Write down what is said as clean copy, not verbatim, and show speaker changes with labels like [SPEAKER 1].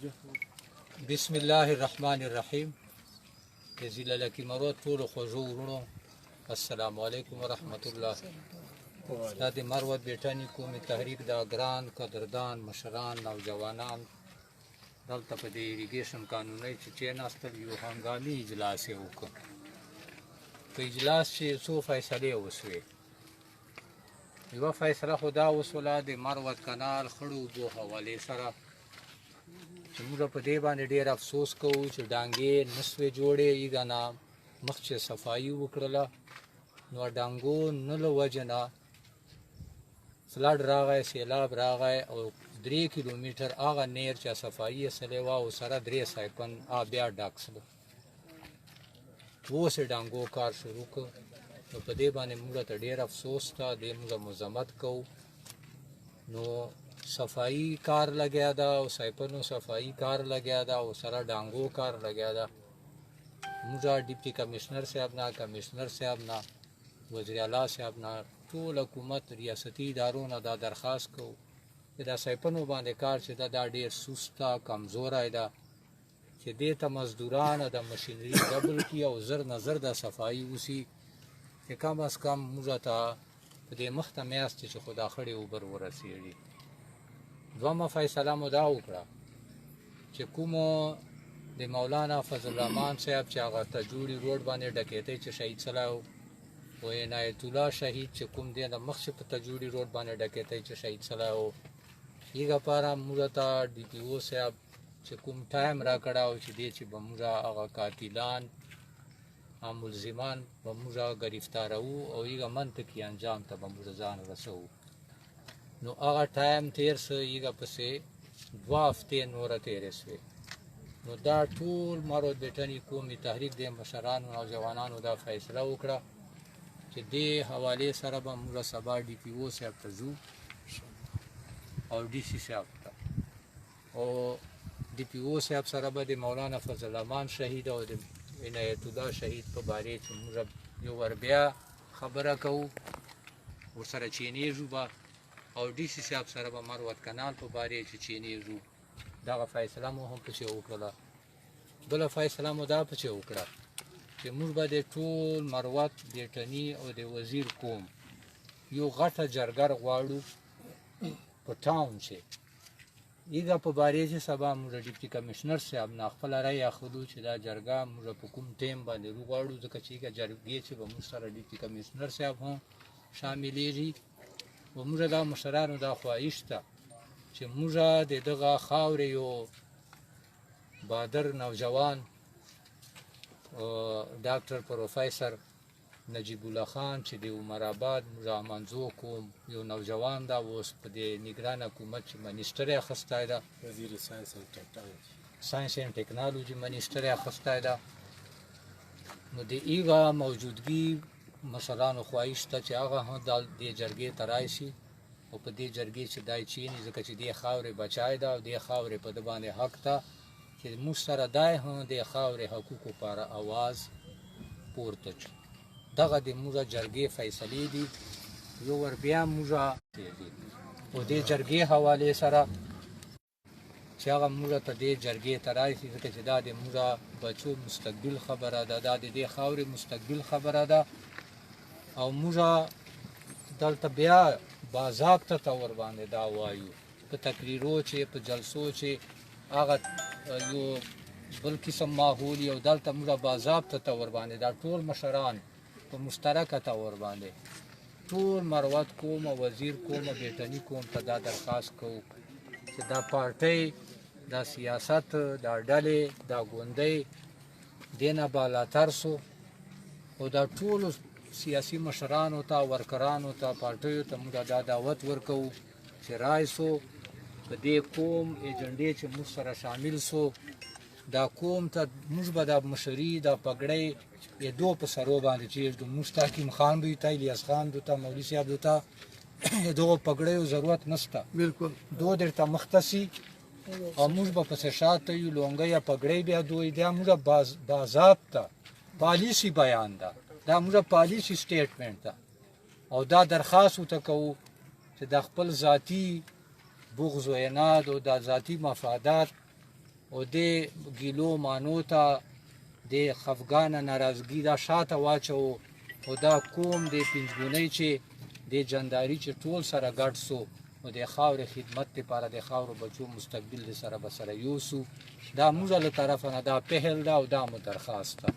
[SPEAKER 1] بسم الله الرحمن الرحیم. د زیلاله کې مرو ټولو خوږو وروڼو السلام علیکم ورحمت الله. دا د مروت بیټنی قومي تحریک دا ګران قدردان مشران نوجوانان دلته په دې ایریګیشن قانوني چې کېناستل یو هنګامي اجلاس یې وکړ. په اجلاس چې څو فیصلې وشوې. یوه فیصله خو دا وشوله د مروت کانال خړو اوبو حوالې سره چې موږ په دې باندې ډېر افسوس کوو چې ډانګې نه سوې جوړې ایږه نه مخکې صفایي وکړله نو ډانګو نه له وجې نه فلډ راغی سیلاب راغی او 3 کیلومتر هغه نیر چې صفایي یې سلی وه او سره 3 سایپن بیا ډک سله. اوس یې ډانګو کار شروع کړ نو په دې باندې موږ ته ډېر افسوس ته دې موږ مذمت کوو. نو صفائی کار لگیا دا او سایپنو صفائی کار لگیا دا او سره ډانګو کار لگیا دا. موږ ډیپټي کمشنر صاحب نه کمشنر صاحب نه وزیر اعلی صاحب نه ټول حکومت ریاستي ادارو نه دا درخواست کوو چې دا سایپنو باندې کار چې دا ډېر سسته کمزوری ده چې دې ته مزدوران د مشینري ډبل کړي او زر نه زر د صفائی وسي چې کم از کم موږ ته په دې مخته میاشتې چې خو دا خړې اوبر ورسېږي. دومه فیصله مو دا وکړه چې کومو د مولانا فضل الرحمن صاحب چې هغه تجوړي روډ باندې ډکیتۍ چې شهید سلی و او عنایت الله شهید چې کوم دی د مخکې په تجوړي روډ باندې ډکیتۍ چې شهید سلی و هغه لپاره موږ ته ډي پي او صاحب چې کوم ټایم راکړی و چې دی چې به موږ هغه قاتلان ملزمان به موږ ګرفتاروو او هغه منطقي انجام ته به موږ ځان رسوو. نو هغه ټایم تیر سو هغه پسې 2 هفتې نوره تېرې سوې. نو دا ټول مروت بیټني قومي تحریک د مشرانو نوجوانانو دا فیصله وکړه چې دې حوالې سره به موږ سبا ډي پي او صاحب ته ځو او ډي سي صاحب ته او ډي پي او صاحب سره به د مولانا فضل الرحمن شهید او د عنایت الله شهید په بارې چې موږ یو ور بیا خبره کوو ورسره چینېږو به او ډي سي صاحب سره به مروت کانال په بارې چې چینېږو. دغه فیصله مو هم پسې وکړله. بله فیصله مو دا پسې وکړه چې موږ به د ټول مروت بیټني او د وزیر قوم یو غټه جرګه غواړو په ټاون چې هغه په بارې چې سبا موږ ډیپټي کمشنر صاحب نه خپله رایې اخلو چې دا جرګه موږ په کوم ټیم باندې وغواړو ځکه چې هغه جرګې چې به موږ سره ډیپټي کمشنر صاحب هم شاملېږي و موږ دا مشرانو دا خواهش ته چې موږ د دغه خاورې یو بادر نوجوان ډاکټر پروفیسر نجیب الله خان چې د عمر آباد موږ منځو کوم یو نوجوان دا اوس په دې نګران حکومت چې منیسټر یې اخیستی ده وزیر ساینس اینډ ټکنالوژي منیسټر یې اخیستی ده. نو د هغه موجودګي مشرانو خواهش ته چې هغه هم دې جرګې ته راشي او په دې جرګې چې دی چیني ځکه چې دې خاورې بچای ده او دې خاورې په ده باندې حق ته چې موږ سره دی هم دې خاورې حقوقو لپاره اواز پورته کړي. دغه د موږ جرګې فیصلې دي. یو ور بیا موږ او دې جرګې حوالې سره چې هغه موږ ته دې جرګې ته راشي ځکه چې دا د موږ بچو مستقبل خبره ده دا د دې خاورې مستقبل خبره ده او موږ دلته بیا باضابطه طور باندې دا وایو په تقریرو چې په جلسو چې هغه یو بل قسم ماحول او دلته موږ باضابطه طور باندې دا ټول مشران په مشترکه طور باندې ټول مروت قوم او وزیر قوم او بیټني قوم ته دا درخواست کوو چې دا پارټۍ دا سیاست دا ډلې دا ګوندۍ دې نه بالاتر سو او دا ټولو سیاسي مشرانو ته ورکرانو ته پارټیو ته موږ دا دعوت ورکوو چې رای سو په دې قوم ایجنډې چې موږ سره شامل سو دا قوم ته موږ به دا مشري دا پګړۍ دو په سرو باندې چې موږ ته حکیم خان دوی ته الیاس خان دوی ته مولوي صاحب دوی ته دغو پګړیو ضرورت نشته بالکل دو درته مختصي او موږ به پسې شاته یو لونګۍ یا پګړۍ بیا دوی دا موږ باضابطه پالیسي بیان ده دا موږ پالیسي سټیټمنټ ده او دا درخواست ورته کوو چې د خپل ذاتي بغض و عناد او د ذاتي مفادات او د ګیلو مانو ته د خفګانه ناراضګي دا شاته واچو او دا کوم د پنځګونۍ چې د جنداري چې ټول سره ګډ سو او د خاورې خدمت لپاره د خاورو بچو مستقبل سره به سره یوسو دا موږ له طرفه نه دا پهل ده او دا مو درخواست ده